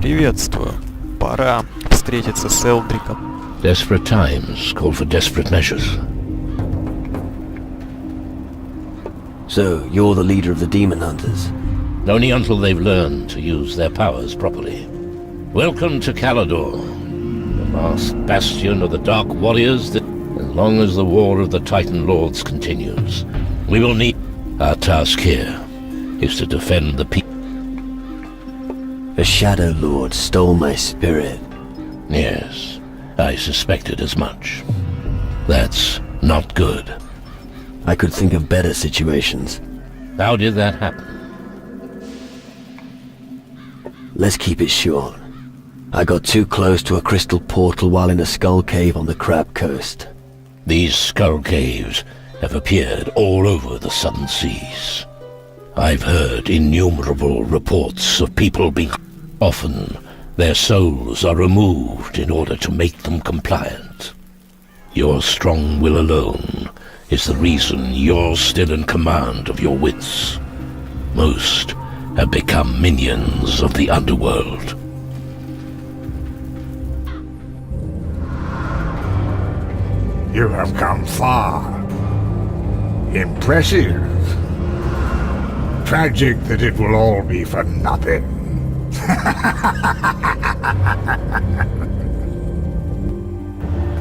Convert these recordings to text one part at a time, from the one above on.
Приветствую. Пора встретиться с Элдриком. Desperate times call for desperate measures. So, you're the leader of the demon hunters? Only until they've learned to use their powers properly. Welcome to Calador, the last bastion of the Dark Warriors that, as long as the war of the Titan Lords continues, we will need... Our task here is to defend the people. A Shadow Lord stole my spirit. Yes, I suspected as much. That's not good. I could think of better situations. How did that happen? Let's keep it short. I got too close to a crystal portal while in a skull cave on the Crab Coast. These skull caves have appeared all over the southern seas. I've heard innumerable reports of people being... Often, their souls are removed in order to make them compliant. Your strong will alone is the reason you're still in command of your wits. Most have become minions of the underworld. You have come far. Impressive. Tragic that it will all be for nothing.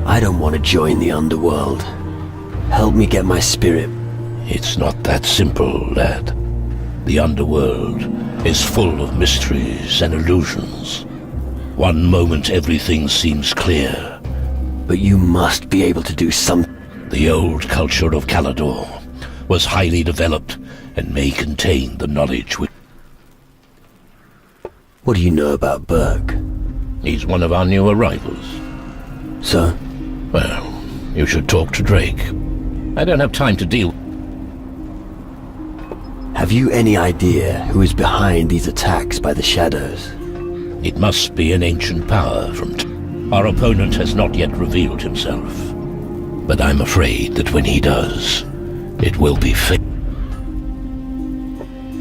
I don't want to join the underworld. Help me get my spirit. It's not that simple, lad. The underworld is full of mysteries and illusions. One moment everything seems clear. But you must be able to do something. The old culture of Calador was highly developed and may contain the knowledge which... What do you know about Berku? He's one of our new arrivals. So? Well, you should talk to Drake. I don't have time to deal... Have you any idea who is behind these attacks by the shadows? It must be an ancient power from... Our opponent has not yet revealed himself. But I'm afraid that when he does, it will be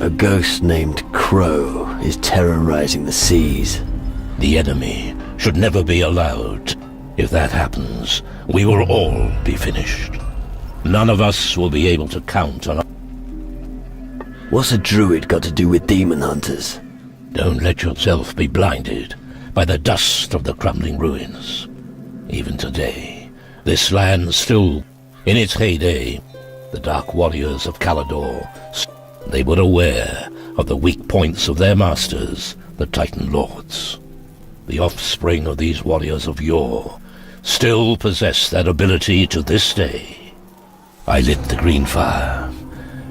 A ghost named Crow is terrorizing the seas. The enemy should never be allowed. If that happens, we will all be finished. None of us will be able to count on... What's a druid got to do with demon hunters? Don't let yourself be blinded by the dust of the crumbling ruins. Even today, this land still, in its heyday, the Dark Warriors of Calador, they were aware of the weak points of their masters, the Titan Lords. The offspring of these warriors of yore still possess that ability to this day. I lit the green fire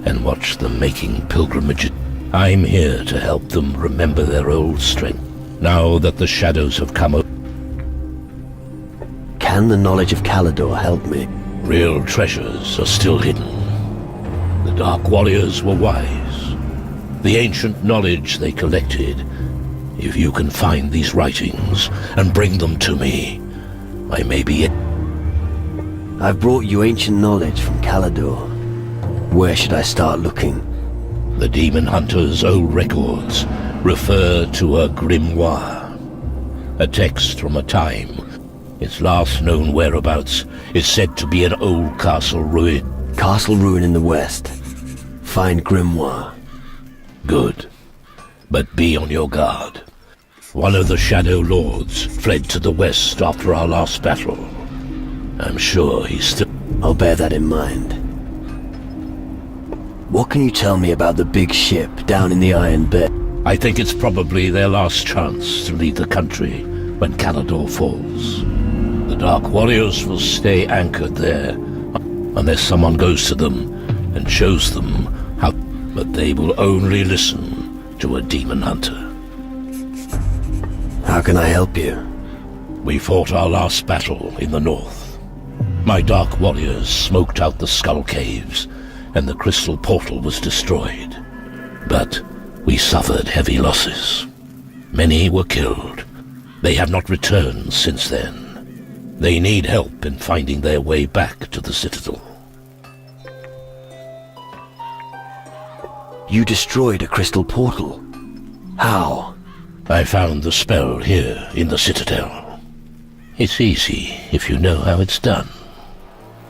and watched them making pilgrimages. I'm here to help them remember their old strength, now that the shadows have come up. Can the knowledge of Calador help me? Real treasures are still hidden. The Dark Warriors were wise. The ancient knowledge they collected. If you can find these writings and bring them to me, I may be it. I've brought you ancient knowledge from Calador. Where should I start looking? The Demon Hunter's old records refer to a grimoire, a text from a time. Its last known whereabouts is said to be an old castle ruin. Castle ruin in the west. Find grimoire. Good. But be on your guard. One of the Shadow Lords fled to the west after our last battle. I'm sure he's still... I'll bear that in mind. What can you tell me about the big ship down in the Iron Bed? I think it's probably their last chance to leave the country when Calador falls. The Dark Warriors will stay anchored there unless someone goes to them and shows them how... But they will only listen to a demon hunter. How can I help you? We fought our last battle in the north. My Dark Warriors smoked out the skull caves and the crystal portal was destroyed. But we suffered heavy losses. Many were killed. They have not returned since then. They need help in finding their way back to the Citadel. You destroyed a crystal portal. How? I found the spell here in the citadel. It's easy if you know how it's done.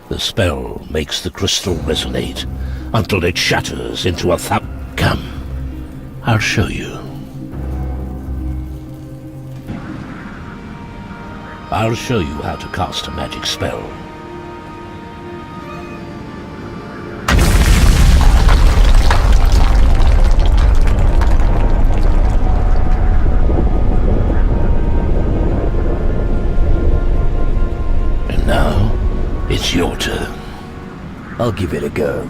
The spell makes the crystal resonate until it shatters into a Come, I'll show you. I'll show you how to cast a magic spell. And now, it's your turn. I'll give it a go.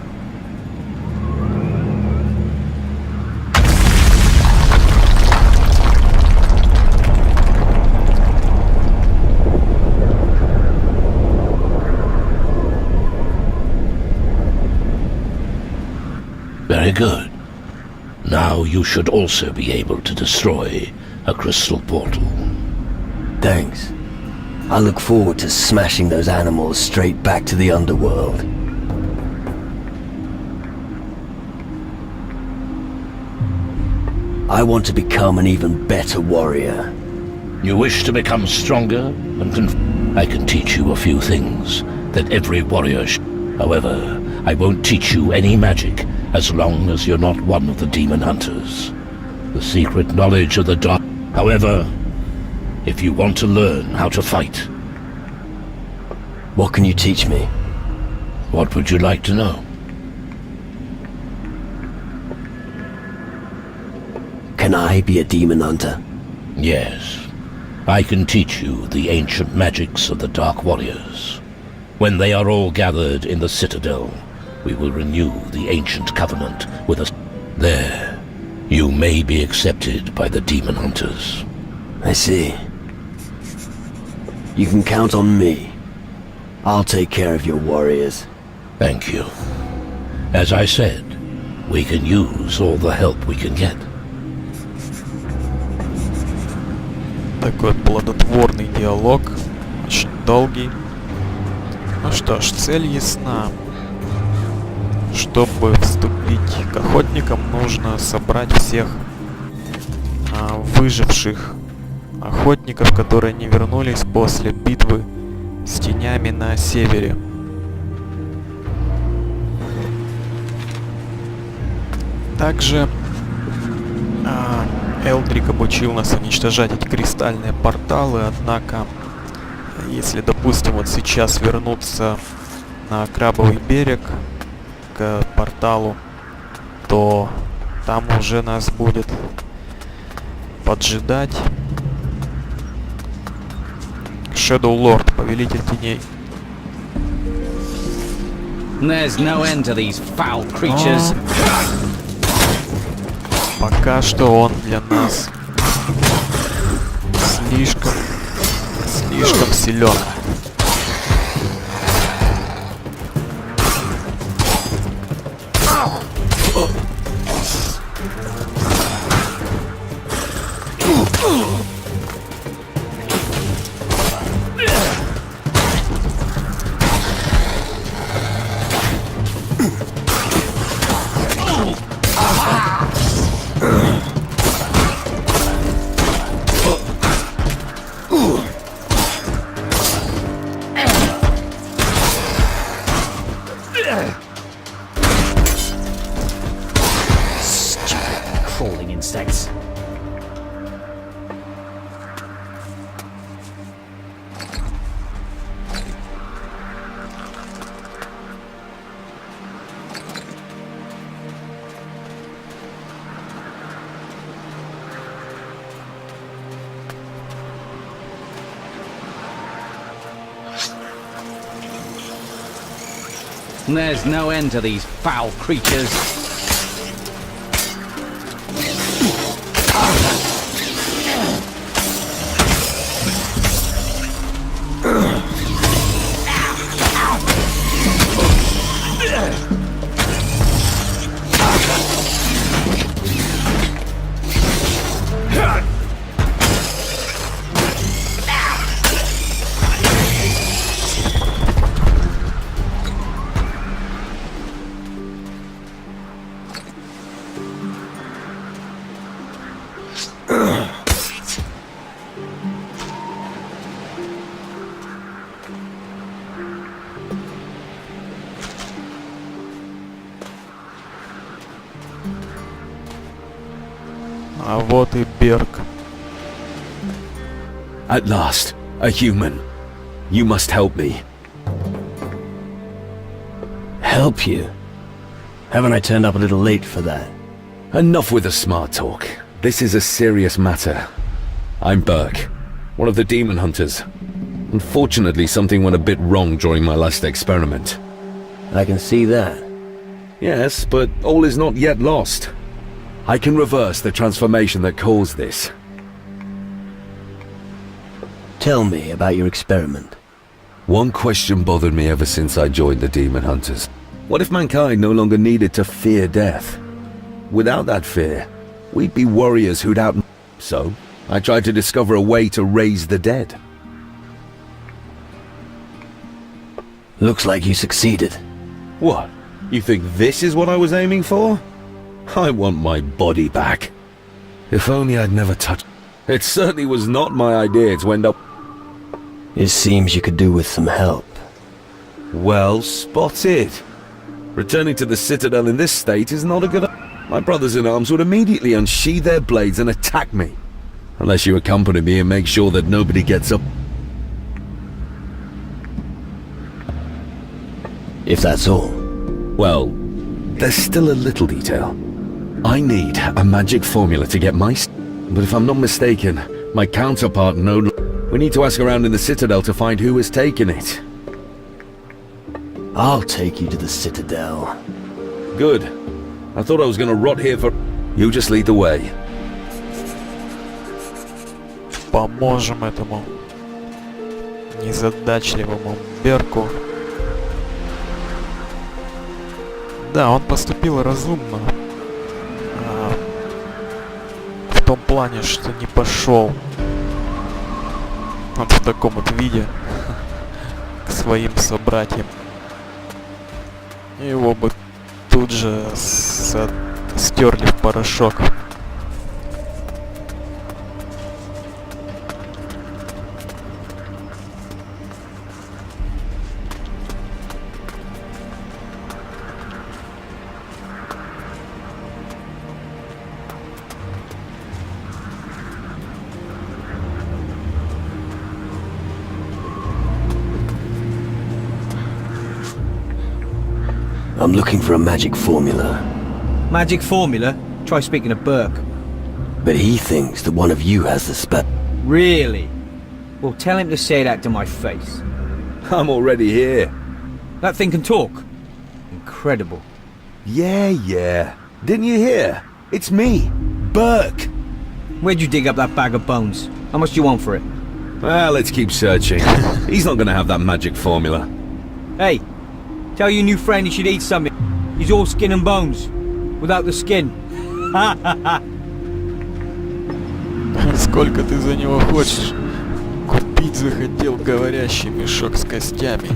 Very good. Now you should also be able to destroy a crystal portal. Thanks. I look forward to smashing those animals straight back to the underworld. I want to become an even better warrior. You wish to become stronger and I can teach you a few things that every warrior However, I won't teach you any magic as long as you're not one of the demon hunters. The secret knowledge of the dark. However, if you want to learn how to fight. What can you teach me? What would you like to know? Can I be a demon hunter? Yes. I can teach you the ancient magics of the Dark Warriors. When they are all gathered in the Citadel, we will renew the ancient covenant with us. There, you may be accepted by the demon hunters. I see. You can count on me. I'll take care of your warriors. Thank you. As I said, we can use all the help we can get. Такой плодотворный диалог, очень долгий. Ну что ж, цель ясна. Чтобы вступить к охотникам, нужно собрать всех выживших охотников, которые не вернулись после битвы с тенями на севере. Также Элдрик обучил нас уничтожать эти кристальные порталы, однако, если, допустим, вот сейчас вернуться на Крабовый берег к порталу, то там уже нас будет поджидать Shadow Lord, повелитель теней. There's no end to these foul creatures. Пока что он для нас слишком силен. Stupid crawling insects. There's no end to these foul creatures. А вот и Берк. At last, a human. You must help me. Help you? Haven't I turned up a little late for that? Enough with the smart talk. This is a serious matter. I'm Berk, one of the demon hunters. Unfortunately, something went a bit wrong during my last experiment. I can see that. Yes, but all is not yet lost. I can reverse the transformation that caused this. Tell me about your experiment. One question bothered me ever since I joined the demon hunters. What if mankind no longer needed to fear death? Without that fear, we'd be warriors who'd out... So, I tried to discover a way to raise the dead. Looks like you succeeded. What? You think this is what I was aiming for? I want my body back. If only I'd never touched... It certainly was not my idea to end up... It seems you could do with some help. Well spotted. Returning to the Citadel in this state is not a good... My brothers-in-arms would immediately unsheathe their blades and attack me. Unless you accompany me and make sure that nobody gets up... If that's all. Well, there's still a little detail. I need a magic formula to get my... But if I'm not mistaken, my counterpart no... We need to ask around in the Citadel to find who has taken it. I'll take you to the Citadel. Good. I thought I was gonna rot here for... You just lead the way. Поможем этому незадачливому Берку. Да, он поступил разумно. В том плане, что не пошел вот в таком вот виде к своим собратьям. Его бы тут же стерли в порошок. I'm looking for a magic formula. Magic formula? Try speaking to Berke. But he thinks that one of you has the spell. Really? Well, tell him to say that to my face. I'm already here. That thing can talk. Incredible. Yeah. Didn't you hear? It's me, Berke. Where'd you dig up that bag of bones? How much do you want for it? Well, let's keep searching. He's not gonna have that magic formula. Hey, tell your new friend he should eat something. He's all skin and bones. Without the skin. Ha ha ha. Сколько ты за него хочешь? Купить захотел говорящий мешок с костями.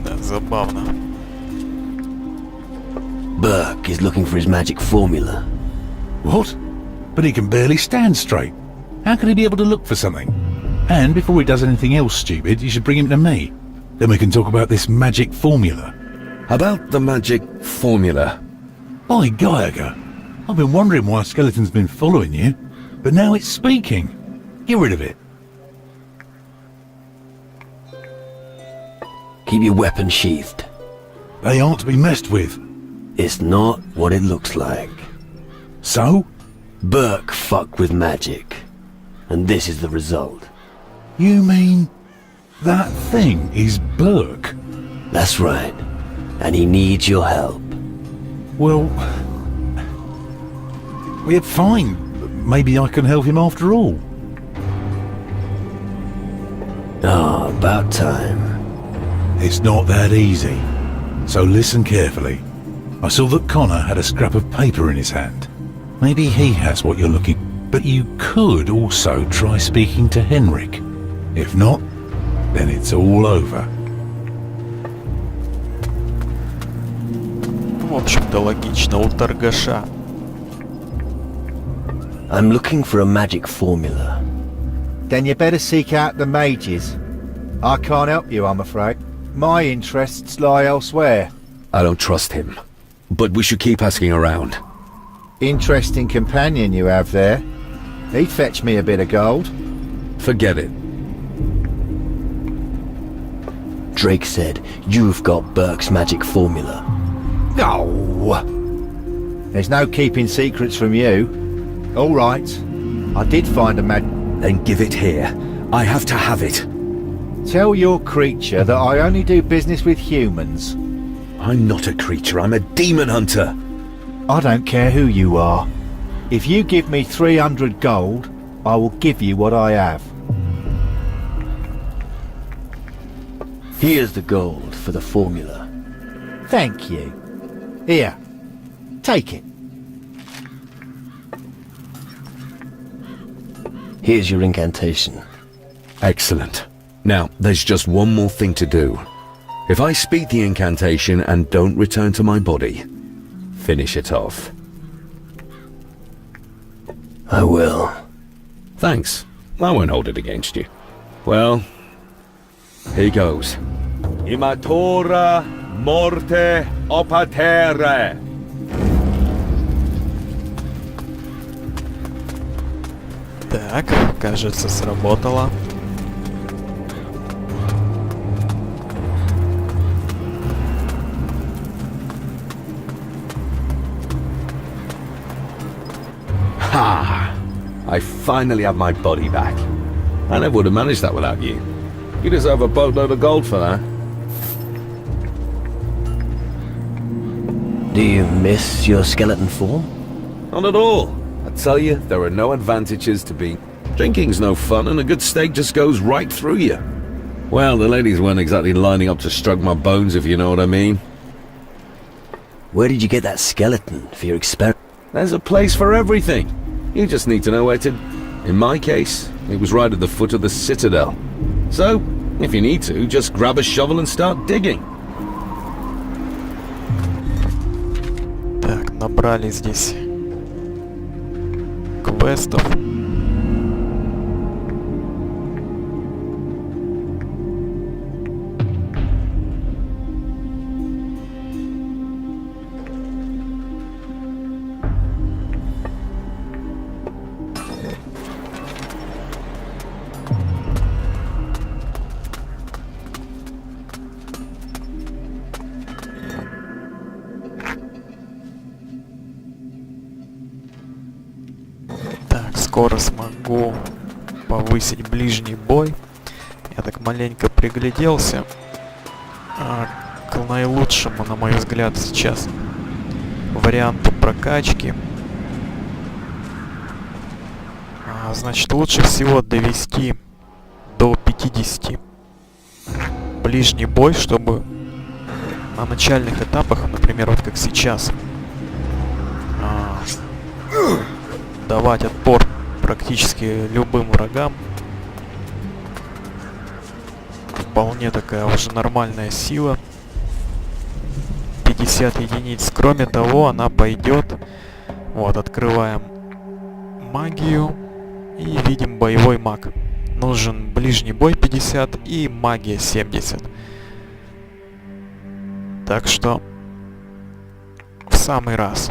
Да, забавно. Berke is looking for his magic formula. What? But he can barely stand straight. How can he be able to look for something? And before he does anything else stupid, you should bring him to me. Then we can talk about this magic formula. About the magic formula. By Geiger, I've been wondering why a skeleton's been following you, but now it's speaking. Get rid of it. Keep your weapon sheathed. They aren't to be messed with. It's not what it looks like. So? Berke fucked with magic. And this is the result. You mean that thing is Berke? That's right. And he needs your help. Well, we're fine. Maybe I can help him after all. Ah, about time. It's not that easy. So listen carefully. I saw that Connor had a scrap of paper in his hand. Maybe he has what you're looking. But you could also try speaking to Henrik. If not, then it's all over. В общем-то, логично, у торгаша. I'm looking for a magic formula. Then you better seek out the mages. I can't help you, I'm afraid. My interests lie elsewhere. I don't trust him. But we should keep asking around. Interesting companion you have there. He'd fetch me a bit of gold. Forget it. Drake said you've got Berk's magic formula. No! There's no keeping secrets from you. All right. I did find a Then give it here. I have to have it. Tell your creature that I only do business with humans. I'm not a creature, I'm a demon hunter. I don't care who you are. If you give me 300 gold, I will give you what I have. Here's the gold for the formula. Thank you. Here, take it. Here's your incantation. Excellent. Now, there's just one more thing to do. If I speak the incantation and don't return to my body, finish it off. I will. Thanks. I won't hold it against you. Well, here goes. Imatura morte opatere. Так, кажется, сработало. Ha! I finally have my body back. I never would have managed that without you. You deserve a boatload of gold for that. Do you miss your skeleton form? Not at all. I tell you, there are no advantages to being... Drinking's no fun, and a good steak just goes right through you. Well, the ladies weren't exactly lining up to stroke my bones, if you know what I mean. Where did you get that skeleton for your experiment? There's a place for everything. You just need to know where to... In my case, it was right at the foot of the citadel. So, if you need to, just grab a shovel and start digging. Так, набрали здесь квестов. Скоро смогу повысить ближний бой. Я так маленько пригляделся к наилучшему, на мой взгляд, сейчас варианту прокачки. Значит, лучше всего довести до 50 ближний бой, чтобы на начальных этапах, например, вот как сейчас, давать отпор практически любым врагам. Вполне такая уже нормальная сила. 50 единиц. Кроме того, она пойдет. Вот, открываем магию и видим боевой маг. Нужен ближний бой 50 и магия 70. Так что в самый раз.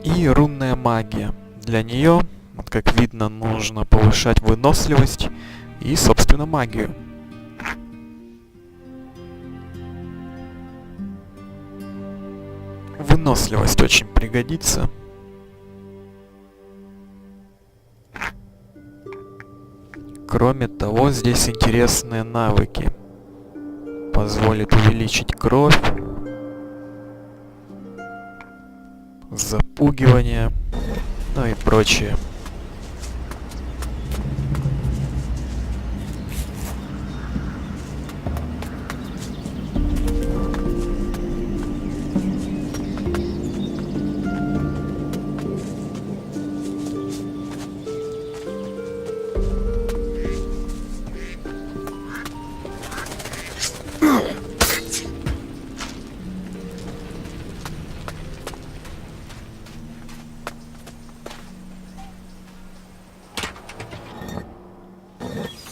И рунная магия. Для нее, вот как видно, нужно повышать выносливость и, собственно, магию. Выносливость очень пригодится. Кроме того, здесь интересные навыки. Позволит увеличить кровь. Запугивание, ну и прочее.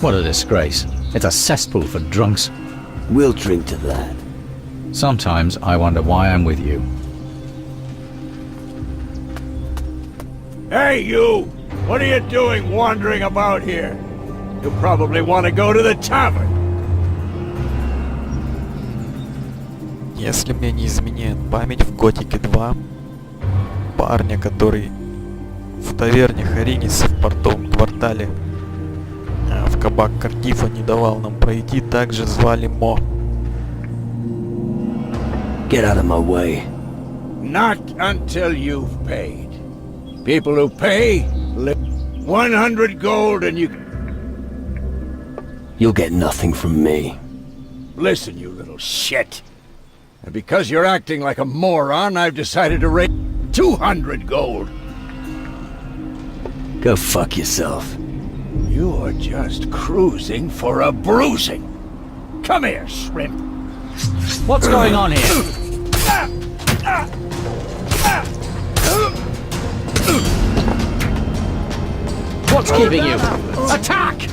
What a disgrace. It's a cesspool for drunks. We'll drink to that. Sometimes I wonder why I'm with you. Hey, you! What are you doing wandering about here? You probably want to go to the tavern. Если мне не изменяет память, в Готике 2 парня, который в таверне Хариниса в портовом квартале в кабак Картифа не давал нам пройти, также звали Мо. Get out of my way. Not until you've paid. People who pay live 100 gold and you... You'll get nothing from me. Listen, you little shit. And because you're acting like a moron, I've decided to raise 200 gold. Go fuck yourself. You're just cruising for a bruising. Come here, shrimp. What's going on here? What's keeping you? Attack!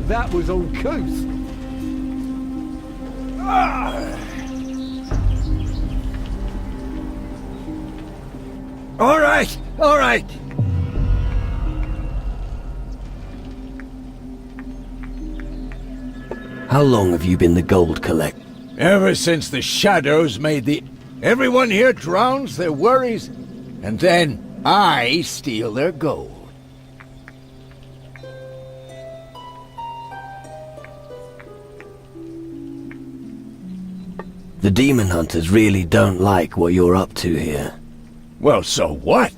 That was uncouth. All right, all right. How long have you been the gold collector? Ever since the shadows made the... Everyone here drowns their worries, and then I steal their gold. The demon hunters really don't like what you're up to here. Well, so what?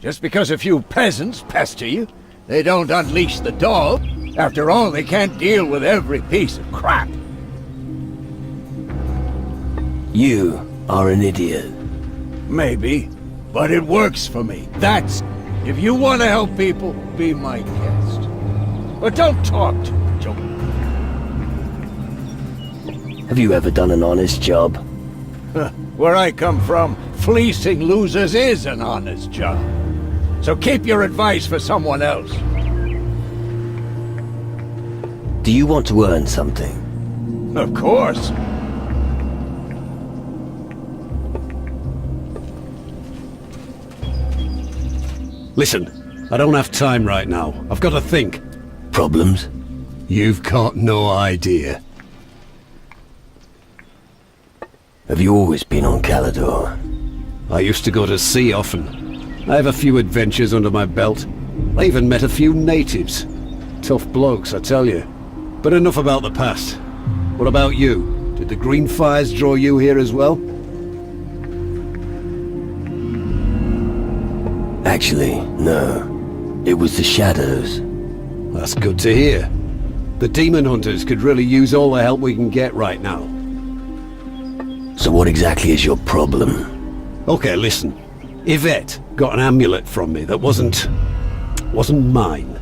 Just because a few peasants pester you, they don't unleash the dog. After all, they can't deal with every piece of crap. You are an idiot. Maybe, but it works for me. That's... If you want to help people, be my guest. But don't talk to me, Joe. Have you ever done an honest job? Where I come from, fleecing losers is an honest job. So keep your advice for someone else. Do you want to earn something? Of course. Listen, I don't have time right now. I've got to think. Problems? You've got no idea. Have you always been on Calador? I used to go to sea often. I have a few adventures under my belt. I even met a few natives. Tough blokes, I tell you. But enough about the past. What about you? Did the green fires draw you here as well? Actually, no. It was the shadows. That's good to hear. The demon hunters could really use all the help we can get right now. So what exactly is your problem? Okay, listen. Yvette got an amulet from me that wasn't mine.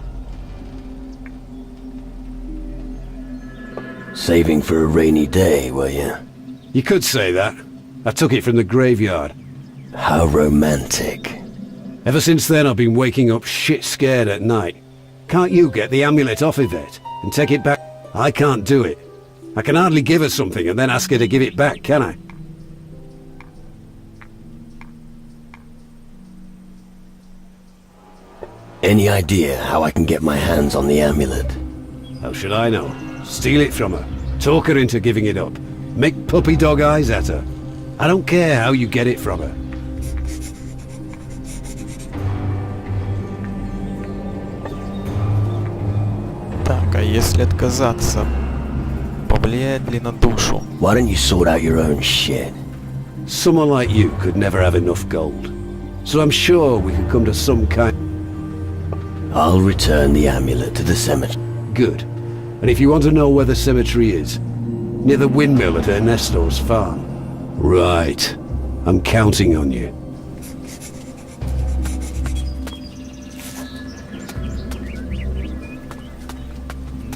Saving for a rainy day, were you? You could say that. I took it from the graveyard. How romantic. Ever since then I've been waking up shit scared at night. Can't you get the amulet off Yvette and take it back? I can't do it. I can hardly give her something and then ask her to give it back, can I? Any idea how I can get my hands on the amulet? How should I know? Steal it from her. Talk her into giving it up. Make puppy dog eyes at her. I don't care how you get it from her. Так, а если отказаться, повлияет ли на душу? Why don't you sort out your own shit? Someone like you could never have enough gold. So I'm sure we could come to some kind... I'll return the amulet to the cemetery. Good. And if you want to know where the cemetery is, near the windmill at Ernesto's farm. Right. I'm counting on you.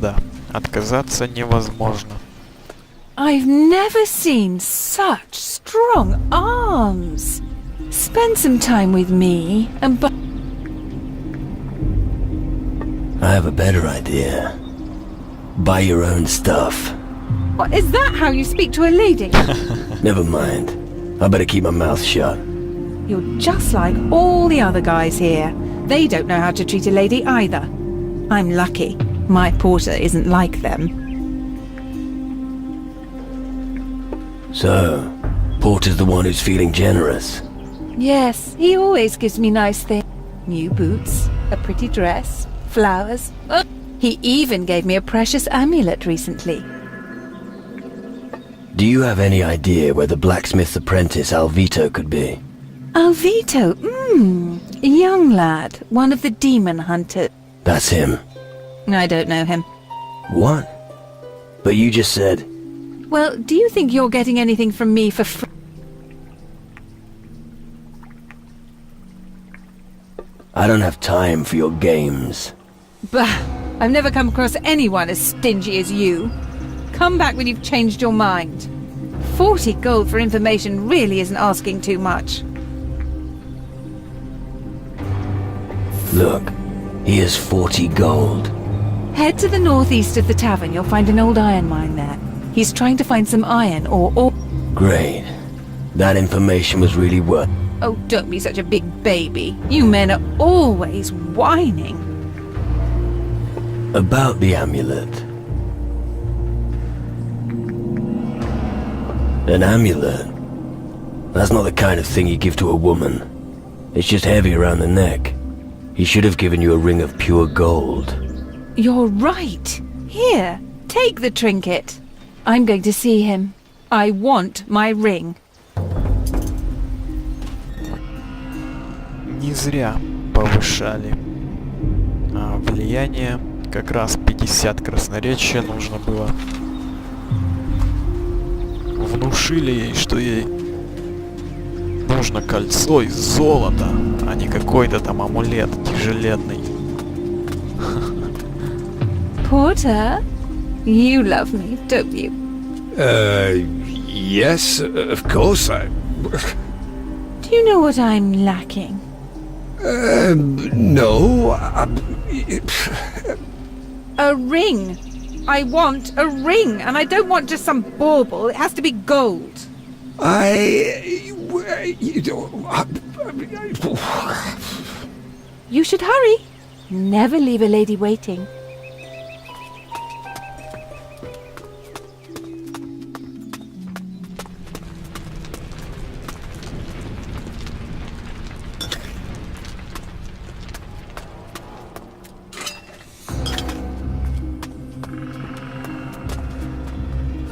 Да, отказаться невозможно. I've never seen such strong arms. Spend some time with me and I have a better idea. Buy your own stuff. What, is that how you speak to a lady? Never mind. I better keep my mouth shut. You're just like all the other guys here. They don't know how to treat a lady either. I'm lucky. My porter isn't like them. So, Porter's the one who's feeling generous. Yes, he always gives me nice things. New boots, a pretty dress, flowers. Oh, he even gave me a precious amulet recently. Do you have any idea where the blacksmith's apprentice Alvito could be? Alvito, a young lad, one of the demon hunters. That's him. I don't know him. What? But you just said... Well, do you think you're getting anything from me for free? I don't have time for your games. Bah! I've never come across anyone as stingy as you. Come back when you've changed your mind. 40 gold for information really isn't asking too much. Look, here's 40 gold. Head to the northeast of the tavern. You'll find an old iron mine there. He's trying to find some iron or ore. Great. That information was really worth... Oh, don't be such a big baby. You men are always whining. About the amulet. An amulet? That's not the kind of thing you give to a woman. It's just heavy around the neck. He should have given you a ring of pure gold. You're right. Here, take the trinket. I'm going to see him. I want my ring. Не зря повышали влияние. Как раз 50 красноречия нужно было. Внушили ей, что ей нужно кольцо из золота, а не какой-то там амулет тяжеленный. Porter, you love me, don't you? Yes, of course I... Do you know what I'm lacking? No, A ring. I want a ring, and I don't want just some bauble. It has to be gold. You should hurry. Never leave a lady waiting.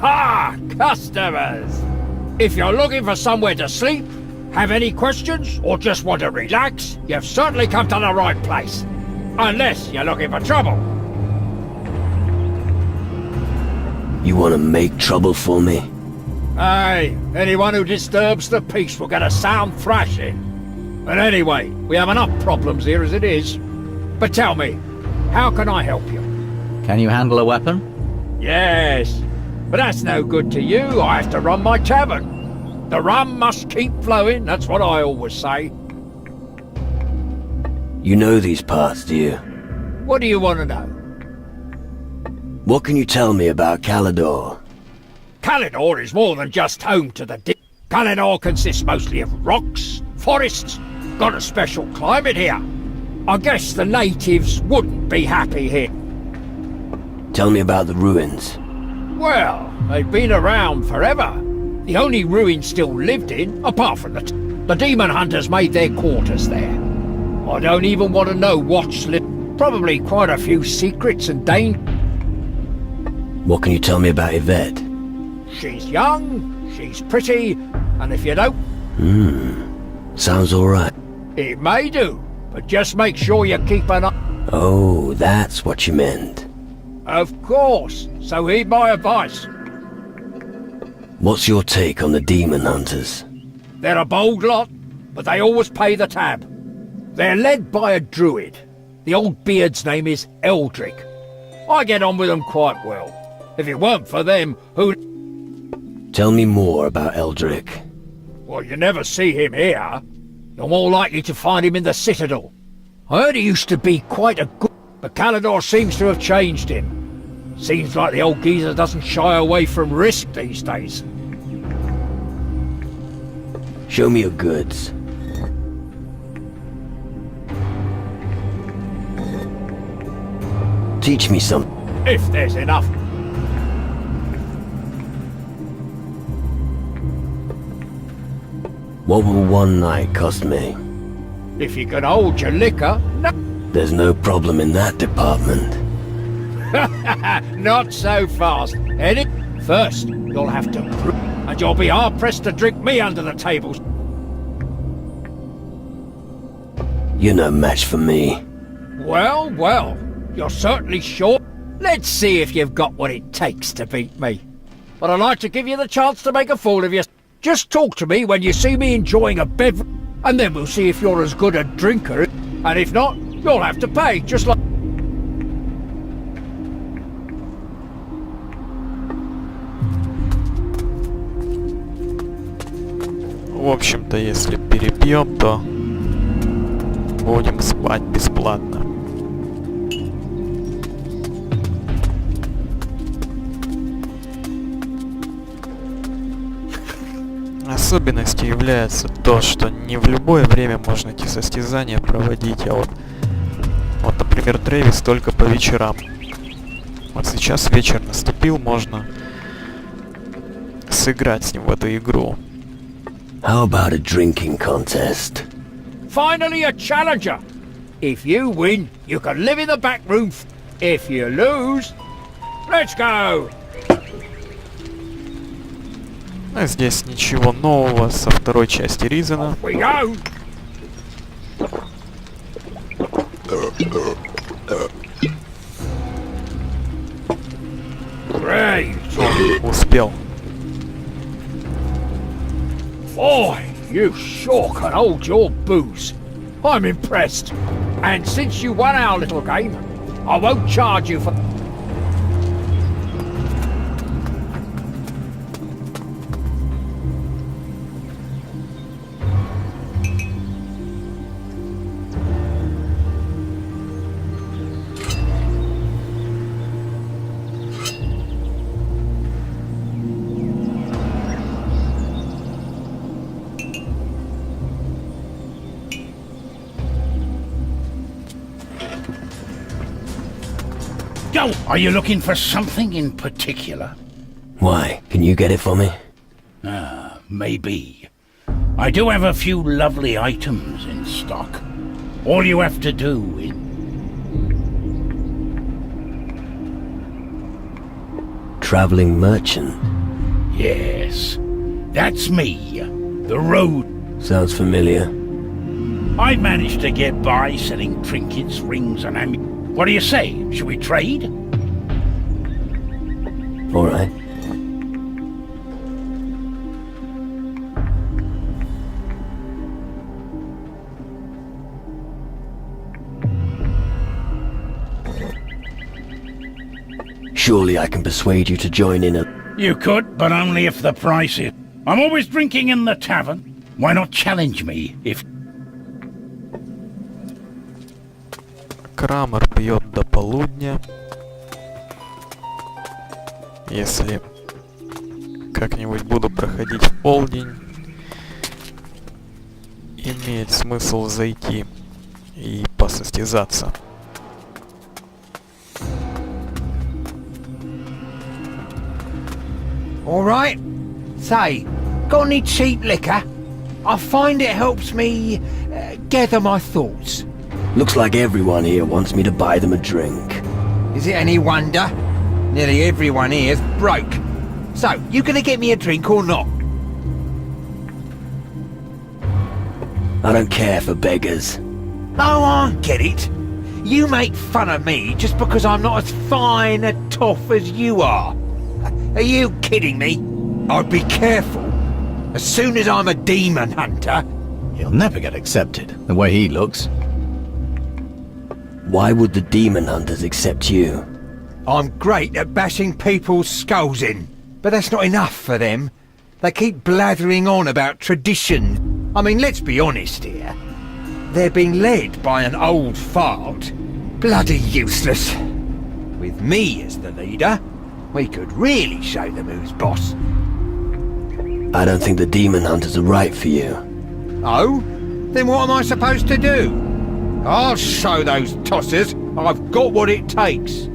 Ah, customers! If you're looking for somewhere to sleep, have any questions, or just want to relax, you've certainly come to the right place. Unless you're looking for trouble. You want to make trouble for me? Hey, anyone who disturbs the peace will get a sound thrashing. But anyway, we have enough problems here as it is. But tell me, how can I help you? Can you handle a weapon? Yes, but that's no good to you. I have to run my tavern. The rum must keep flowing, that's what I always say. You know these parts, do you? What do you want to know? What can you tell me about Calidor? Calidor is more than just home to the Calidor consists mostly of rocks, forests, got a special climate here. I guess the natives wouldn't be happy here. Tell me about the ruins. Well, they've been around forever. The only ruins still lived in, apart from the demon hunters made their quarters there. I don't even want to know what's lived. Probably quite a few secrets and dangers. What can you tell me about Yvette? She's young, she's pretty, and if you don't... Sounds alright. It may do, but just make sure you keep an eye... Oh, that's what you meant. Of course, so heed my advice. What's your take on the demon hunters? They're a bold lot, but they always pay the tab. They're led by a druid. The old beard's name is Элдрик. I get on with them quite well. If it weren't for them, who... Tell me more about Элдрик. Well, you never see him here. You're more likely to find him in the Citadel. I heard he used to be quite a good... but Calidor seems to have changed him. Seems like the old geezer doesn't shy away from risk these days. Show me your goods. Teach me something. If there's enough. What will one night cost me? If you can hold your liquor, no. There's no problem in that department. Not so fast. Eddie, first you'll have to brew, and you'll be hard-pressed to drink me under the tables. You're no match for me. Well, well, you're certainly sure. Let's see if you've got what it takes to beat me. But I'd like to give you the chance to make a fool of you. Just talk to me when you see me enjoying a beverage, and then we'll see if you're as good a drinker. And if not, you'll have to pay, just like... В общем-то, если перепьем, то будем спать бесплатно. Особенностью является то, что не в любое время можно эти состязания проводить, а вот, например, Трэвис только по вечерам. Вот сейчас вечер наступил, можно сыграть с ним в эту игру. How about a drinking contest? Finally a challenger! If you win, you can live in the back room. If you lose, let's go! А здесь ничего нового со второй части Ризена. We go! Great! О, успел. Boy, you sure can hold your booze. I'm impressed. And since you won our little game, I won't charge you for... Go! Are you looking for something in particular? Why? Can you get it for me? Maybe. I do have a few lovely items in stock. All you have to do is... Traveling merchant? Yes. That's me. The road. Sounds familiar. I've managed to get by selling trinkets, rings, and ammunition. What do you say? Should we trade? All right. Surely I can persuade you to join in a... You could, but only if the price is... I'm always drinking in the tavern. Why not challenge me if... Крамер пьет до полудня. Если как-нибудь буду проходить в полдень, имеет смысл зайти и посостязаться. All right. Say, got any cheap liquor? I find it helps me gather my thoughts. Looks like everyone here wants me to buy them a drink. Is it any wonder? Nearly everyone here's broke. So, you gonna get me a drink or not? I don't care for beggars. Oh, I get it. You make fun of me just because I'm not as fine a toff as you are. Are you kidding me? I'd be careful. As soon as I'm a demon hunter... He'll never get accepted, the way he looks. Why would the demon hunters accept you? I'm great at bashing people's skulls in, but that's not enough for them. They keep blathering on about tradition. I mean, let's be honest here. They're being led by an old fart. Bloody useless. With me as the leader, we could really show them who's boss. I don't think the demon hunters are right for you. Oh? Then what am I supposed to do? I'll show those tossers I've got what it takes.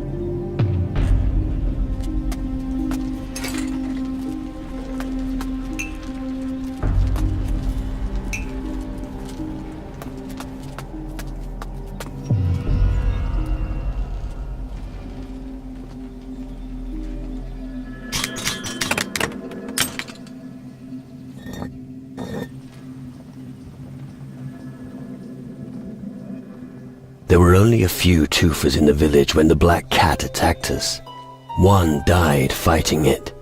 There were only a few Toofers in the village when the black cat attacked us. One died fighting it.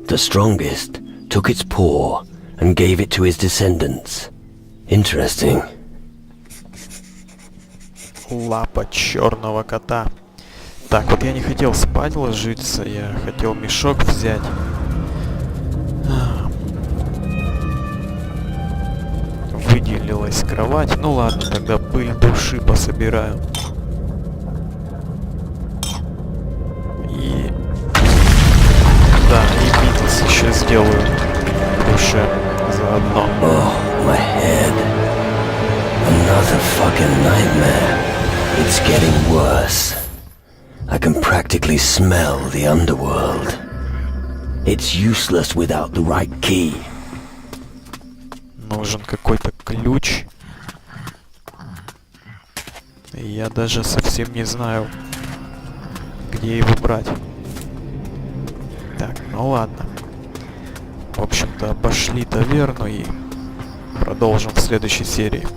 The strongest took its paw and gave it to his descendants. Interesting. Лапа черного кота. Так, вот я не хотел спать ложиться, я хотел мешок взять. Выделилась кровать. Ну ладно, тогда пыль души пособираю. И... да, и битвус еще сделаю в душе заодно. Oh, my head. Another fucking nightmare. It's getting worse. I can practically smell the underworld. It's useless without the right key. Нужен какой-то ключ. Я даже совсем не знаю, где его брать. Так, ну ладно. В общем-то, пошли таверну и продолжим в следующей серии.